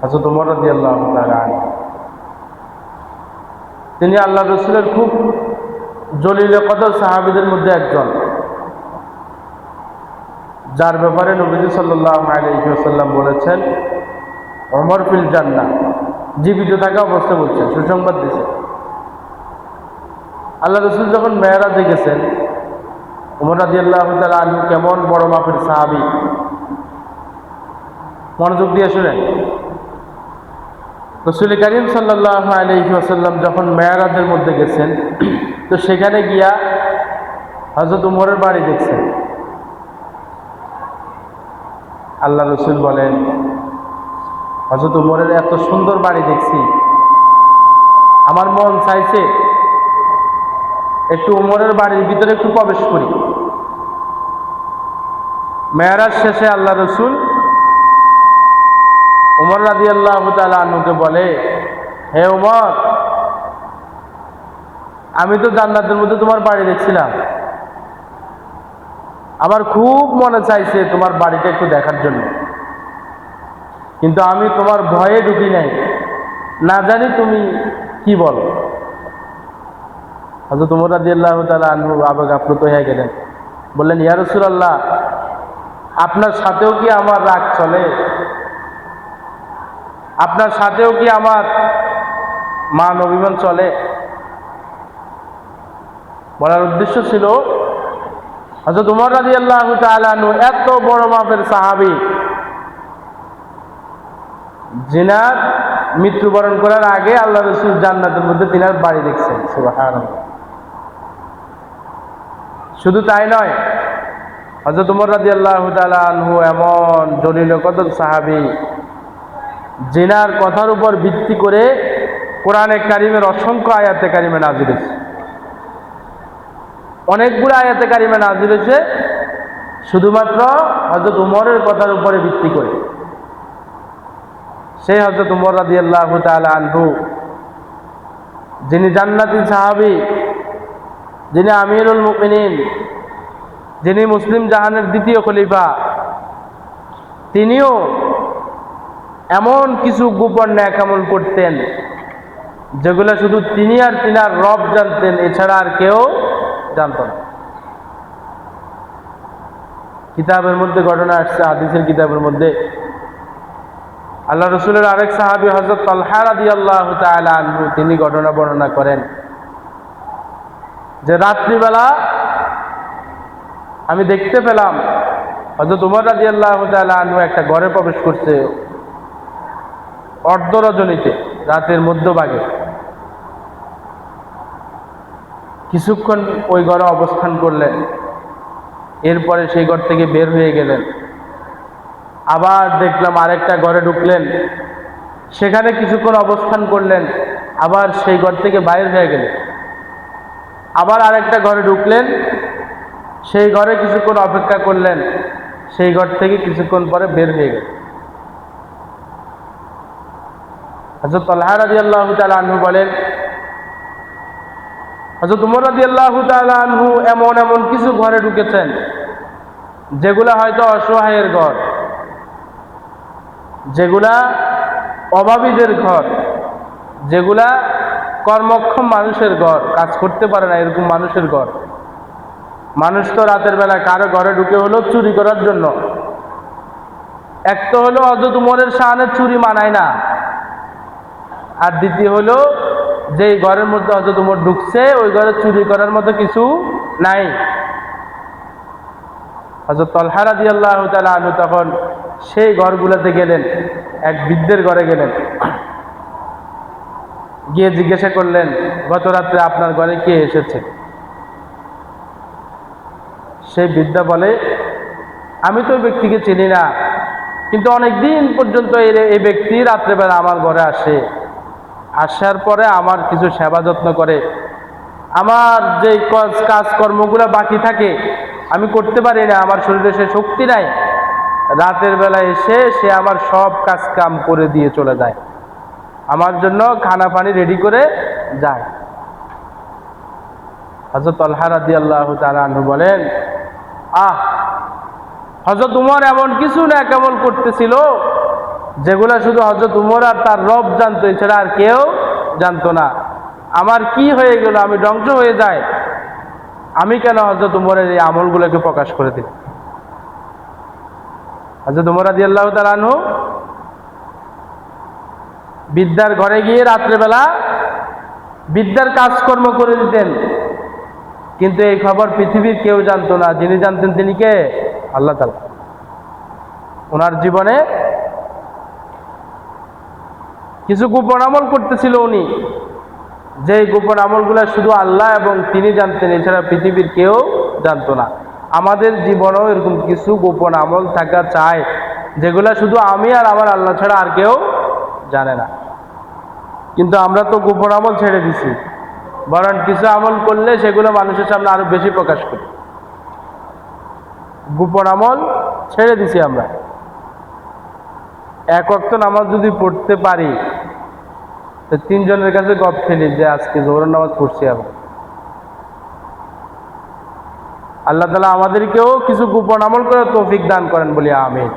হযরত ওমর রাদিয়াল্লাহু তাআলা আনহু, তিনি আল্লাহ রাসূলের খুব জলিলে কদর সাহাবীদের মধ্যে একজন, যার ব্যাপারে নবীজি সাল্লাল্লাহু আলাইহি ওয়াসাল্লাম বলেছেন ওমর ফিল জান্নাহ, জীবিত থাকা অবস্থায় বলছেন, সুসংবাদ দিয়েছেন। আল্লাহ রাসূল যখন মেরাজে গেছেন, ওমর রাদিয়াল্লাহু তাআলা আনহু কেমন বড় মাপের সাহাবী, মনোযোগ দিয়ে শুনেন। রাসূল কারীম সাল্লাল্লাহু আলাইহি ওয়াসাল্লাম যখন মেরাজের মধ্যে গেছেন, তো সেখানে গিয়া হযরত ওমরের বাড়ি দেখছেন। আল্লাহ রাসূল বলেন, হযরত ওমরের এত সুন্দর বাড়ি দেখছি, আমার মন চাইছে একটু ওমরের বাড়ির ভিতরে একটু প্রবেশ করি। মেরাজ শেষে আল্লাহ রাসূল ওমর রাদিয়াল্লাহু তাআলা আনহুকে বলে, হে ওমর, আমি তো জান্নাতের মধ্যে তোমার বাড়ি দেখছিলাম, আমার খুব মনে চাইছে তোমার বাড়িটা একটু দেখার জন্য, কিন্তু আমি তোমার ভয়ে ঢুকি নাই, না জানি তুমি কি বলো। হযরত ওমর রাদিয়াল্লাহু তাআলা আনহু আবেগ আপ্লুত হয়ে গেলেন, বললেন, ইয়া রাসূলুল্লাহ, আপনার সাথেও কি আমার রাগ চলে? আপনার সাথেও কি আমার মান অভিমান চলে? বলার উদ্দেশ্য ছিল, হযরত ওমর রাদিয়াল্লাহু তাআলা আনহু এত বড় মাপের সাহাবী, যিনার মৃত্যুবরণ করার আগে আল্লাহ রাসূল জান্নাতের মধ্যে তিনার বাড়ি দেখছেন। সুবহানাল্লাহ। শুধু তাই নয়, হযরত ওমর রাদিয়াল্লাহু তাআলা আনহু এমন জলিল কদর সাহাবী, যিনার কথার উপর ভিত্তি করে কোরআনে কারিমের অসংখ্য আয়াতে কারিমে নাযিল হয়েছে। অনেকগুলো আয়াতে কারিমে নাযিল হয়েছে শুধুমাত্র হযরত ওমরের কথার উপরে ভিত্তি করে। সেই হযরত ওমর রাদিয়াল্লাহু তাআলা আনহু, যিনি জান্নাতি সাহাবী, যিনি আমিরুল মুমিনিন, যিনি মুসলিম জাহানের দ্বিতীয় খলিফা, তিনিও এমন কিছু গোপন নেক আমল করতেন যেগুলো শুধু তিনি আর তিনার রব জানতেন, এছাড়া আর কেউ জানত না। কিতাবের মধ্যে ঘটনা আসছে, হাদিসের কিতাবের মধ্যে আল্লাহ রাসূলের আরেক সাহাবী হযরত তালহা রাদিয়াল্লাহু তাআলা আনহু, তিনি ঘটনা বর্ণনা করেন যে রাত্রিবেলা আমি দেখতে পেলাম হযরত ওমর রাদিয়াল্লাহু তাআলা আনহু একটা ঘরে প্রবেশ করছে অর্ধ রজনীতে, রাতের মধ্যভাগে। কিছুক্ষণ ওই ঘরে অবস্থান করলেন, এরপরে সেই ঘর থেকে বের হয়ে গেলেন। আবার দেখলাম আরেকটা ঘরে ঢুকলেন, সেখানে কিছুক্ষণ অবস্থান করলেন, আবার সেই ঘর থেকে বাইরে হয়ে গেলেন। আবার আরেকটা ঘরে ঢুকলেন, সেই ঘরে কিছুক্ষণ অপেক্ষা করলেন, সেই ঘর থেকে কিছুক্ষণ পরে বের হয়ে গেলেন। হযরত তালহা রাদিয়াল্লাহু তাআলা আনহু বলেন, হযরত ওমর রাদিয়াল্লাহু তাআলা আনহু এমন এমন কিছু ঘরে ঢুকেছেন যেগুলা হয়তো অসহায়ের ঘর, যেগুলা অভাবীদের ঘর, যেগুলা কর্মক্ষম মানুষের ঘর, কাজ করতে পারে না এরকম মানুষের ঘর। মানুষ তো রাতের বেলা কারো ঘরে ঢুকে হলো চুরি করার জন্য। এক তো হলো হযরত ওমরের শানে চুরি মানায় না, আর দ্বিতীয় হলো যে ঘরের মধ্যে হযরত ওমর ঢুকছে ওই ঘরে চুরি করার মতো কিছু নাই। হযরত তালহা রাদিয়াল্লাহু তাআলা আনহু তখন সেই ঘরগুলোতে গেলেন, এক বৃদ্ধের ঘরে গেলেন, গিয়ে জিজ্ঞাসা করলেন, গত রাত্রে আপনার ঘরে কে এসেছে? সেই বৃদ্ধা বলে, আমি তো ওই ব্যক্তিকে চিনি না, কিন্তু অনেকদিন পর্যন্ত এই ব্যক্তি রাত্রেবেলা আমার ঘরে আসে, আসার পরে আমার কিছু সেবা যত্ন করে, আমার যে কাজকর্মগুলো বাকি থাকে আমি করতে পারি না, আমার শরীরে সে শক্তি নাই, রাতের বেলা এসে সে আমার সব কাজ কাম করে দিয়ে চলে যায়, আমার জন্য খানা পানি রেডি করে যায়। হযরত তালহা রাদিয়াল্লাহু তাআলা আনহু বলেন, হযরত ওমর এমন কিছু নেক আমল করতেছিল যেগুলা শুধু হযরত উমর আর তার রব জানতো, এছাড়া আর কেউ জানতো না। আমার কি হয়ে গেল, আমি ধ্বংস হয়ে যাই, আমি কেন হযরত উমরের এই আমলগুলোকে প্রকাশ করে দিই? হযরত উমর রাদিয়াল্লাহু তাআলা আনহু বিদ্যার ঘরে গিয়ে রাত্রেবেলা বিদ্যার কাজকর্ম করে দিতেন, কিন্তু এই খবর পৃথিবীর কেউ জানতো না। যিনি জানতেন তিনি কে? আল্লাহ তাআলা। ওনার জীবনে কিছু গোপন আমল করতেছিল উনি, যে গোপন আমলগুলো শুধু আল্লাহ এবং তিনি জানতেন, এছাড়া পৃথিবীর কেউ জানতো না। আমাদের জীবনেও এরকম কিছু গোপন আমল থাকা চাই, যেগুলো শুধু আমি আর আমার আল্লাহ ছাড়া আর কেউ জানে না। কিন্তু আমরা তো গোপন আমল ছেড়ে দিছি, বরং কিছু আমল করলে সেগুলো মানুষের সামনে আরো বেশি প্রকাশ করি। গোপন আমল ছেড়ে দিছি আমরা। এক ওয়াক্ত নামাজ যদি পড়তে পারি, তো তিনজনের কাছে গপ খেলি যে আজকে জোহরের নামাজ পড়ছি আমরা। আল্লাহ তাআলা আমাদেরকেও কিছু গোপন আমল করে তৌফিক দান করেন বলি আমিন।